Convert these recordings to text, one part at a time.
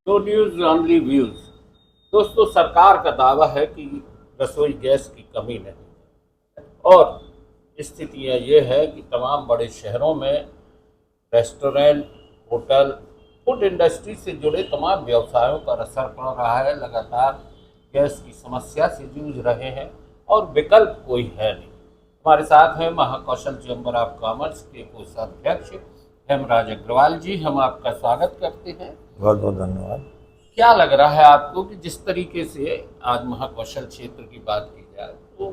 No news only views. दोस्तों, सरकार का दावा है कि रसोई गैस की कमी नहीं है और स्थितियाँ ये है कि तमाम बड़े शहरों में रेस्टोरेंट, होटल, फूड इंडस्ट्री से जुड़े तमाम व्यवसायों पर असर पड़ रहा है। लगातार गैस की समस्या से जूझ रहे हैं और विकल्प कोई है नहीं। हमारे साथ हैं महाकौशल चैम्बर ऑफ कॉमर्स के कोषाध्यक्ष हेमराज अग्रवाल जी। हम आपका स्वागत करते हैं। बहुत बहुत धन्यवाद। क्या लग रहा है आपको कि जिस तरीके से आज महाकौशल क्षेत्र की बात की जाए तो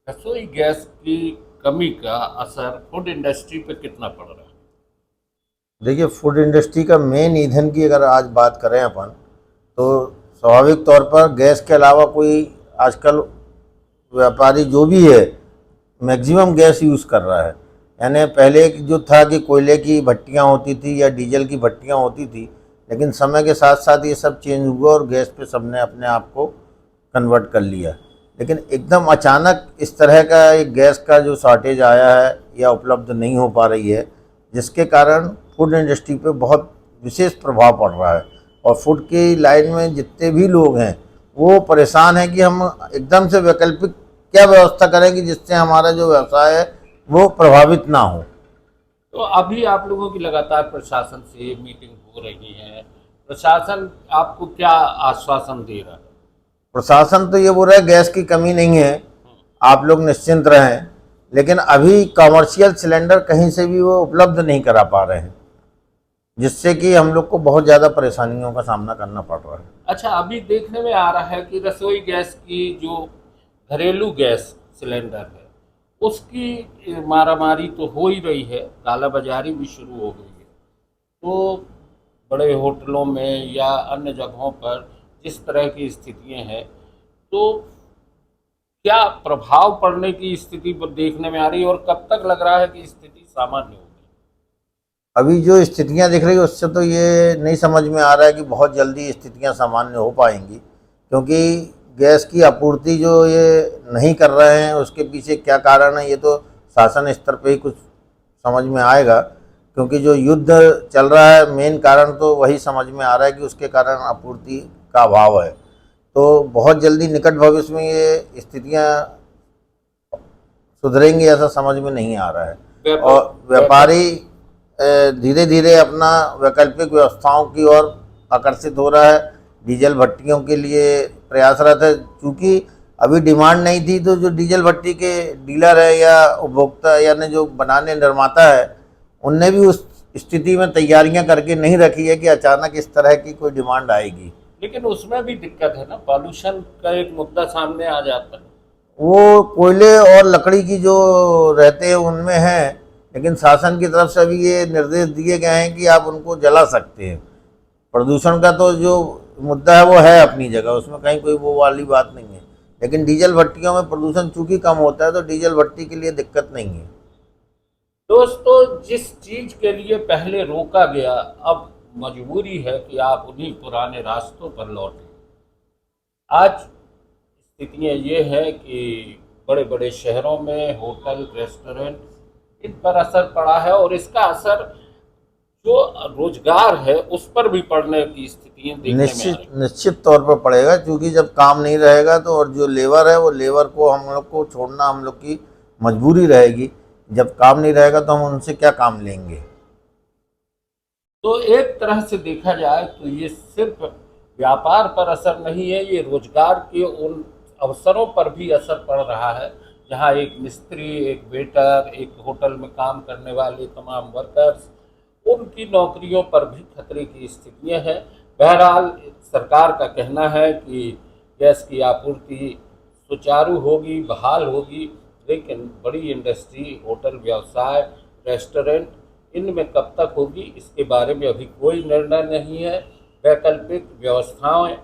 रसोई गैस की कमी का असर फूड इंडस्ट्री पे कितना पड़ रहा है? देखिए, फूड इंडस्ट्री का मेन ईंधन की अगर आज बात करें अपन, तो स्वाभाविक तौर पर गैस के अलावा कोई आजकल व्यापारी जो भी है मैक्सिमम गैस यूज़ कर रहा है। यानी पहले जो था कि कोयले की भट्टियाँ होती थी या डीजल की भट्टियाँ होती थी, लेकिन समय के साथ साथ ये सब चेंज हुआ और गैस पे सबने अपने आप को कन्वर्ट कर लिया। लेकिन एकदम अचानक इस तरह का एक गैस का जो शॉर्टेज आया है या उपलब्ध नहीं हो पा रही है, जिसके कारण फूड इंडस्ट्री पे बहुत विशेष प्रभाव पड़ रहा है और फूड की लाइन में जितने भी लोग हैं वो परेशान हैं कि हम एकदम से वैकल्पिक क्या व्यवस्था करें कि जिससे हमारा जो व्यवसाय है वो प्रभावित ना हो। तो अभी आप लोगों की लगातार प्रशासन से मीटिंग हो रही है, प्रशासन आपको क्या आश्वासन दे रहा है? प्रशासन तो ये बोल रहा है गैस की कमी नहीं है, आप लोग निश्चिंत रहें, लेकिन अभी कमर्शियल सिलेंडर कहीं से भी वो उपलब्ध नहीं करा पा रहे हैं, जिससे कि हम लोग को बहुत ज़्यादा परेशानियों का सामना करना पड़ रहा है। अच्छा, अभी देखने में आ रहा है कि रसोई गैस की जो घरेलू गैस सिलेंडर है उसकी मारामारी तो हो ही रही है, कालाबाजारी भी शुरू हो गई है। तो बड़े होटलों में या अन्य जगहों पर जिस तरह की स्थितियां हैं, तो क्या प्रभाव पड़ने की स्थिति पर देखने में आ रही है और कब तक लग रहा है कि स्थिति सामान्य होगी? अभी जो स्थितियां दिख रही है उससे तो ये नहीं समझ में आ रहा है कि बहुत जल्दी स्थितियां सामान्य हो पाएंगी, क्योंकि गैस की आपूर्ति जो ये नहीं कर रहे हैं उसके पीछे क्या कारण है ये तो शासन स्तर पे ही कुछ समझ में आएगा। क्योंकि जो युद्ध चल रहा है मेन कारण तो वही समझ में आ रहा है कि उसके कारण आपूर्ति का अभाव है। तो बहुत जल्दी निकट भविष्य में ये स्थितियां सुधरेंगी ऐसा समझ में नहीं आ रहा है और व्यापारी धीरे धीरे अपना वैकल्पिक व्यवस्थाओं की ओर आकर्षित हो रहा है। डीजल भट्टियों के लिए प्रयासरत है, क्योंकि अभी डिमांड नहीं थी तो जो डीजल भट्टी के डीलर है या उपभोक्ता यानी जो बनाने निर्माता है उनने भी उस स्थिति में तैयारियां करके नहीं रखी है कि अचानक इस तरह की कोई डिमांड आएगी। लेकिन उसमें भी दिक्कत है ना, पॉल्यूशन का एक मुद्दा सामने आ जाता है। वो कोयले और लकड़ी की जो रहते हैं उनमें है, लेकिन शासन की तरफ से अभी ये निर्देश दिए गए हैं कि आप उनको जला सकते हैं। प्रदूषण का तो जो मुद्दा है वो है अपनी जगह, उसमें कहीं कोई वो वाली बात नहीं है, लेकिन डीजल भट्टियों में प्रदूषण चूंकि कम होता है तो डीजल भट्टी के लिए दिक्कत नहीं है। दोस्तों, जिस चीज के लिए पहले रोका गया अब मजबूरी है कि आप उन्हीं पुराने रास्तों पर लौटें। आज स्थितियाँ ये है कि बड़े बड़े शहरों में होटल, रेस्टोरेंट, इन पर असर पड़ा है और इसका असर जो रोजगार है उस पर भी पड़ने की स्थितियाँ देखने में आ रही हैं। निश्चित तौर पर पड़ेगा, क्योंकि जब काम नहीं रहेगा तो और जो लेबर है वो लेबर को हम लोग को छोड़ना हम लोग की मजबूरी रहेगी। जब काम नहीं रहेगा तो हम उनसे क्या काम लेंगे। तो एक तरह से देखा जाए तो ये सिर्फ व्यापार पर असर नहीं है, ये रोजगार के उन अवसरों पर भी असर पड़ रहा है जहाँ एक मिस्त्री, एक वेटर, एक होटल में काम करने वाले तमाम वर्कर्स, उनकी नौकरियों पर भी खतरे की स्थितियां हैं। बहरहाल सरकार का कहना है कि गैस की आपूर्ति सुचारू होगी, बहाल होगी, लेकिन बड़ी इंडस्ट्री, होटल व्यवसाय, रेस्टोरेंट, इनमें कब तक होगी इसके बारे में अभी कोई निर्णय नहीं है। वैकल्पिक व्यवस्थाएं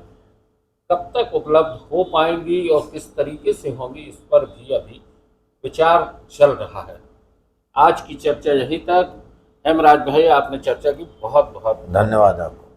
कब तक उपलब्ध हो पाएंगी और किस तरीके से होंगी इस पर भी अभी विचार चल रहा है। आज की चर्चा यहीं तक। हेमराज भाई, आपने चर्चा की, बहुत बहुत धन्यवाद आपको।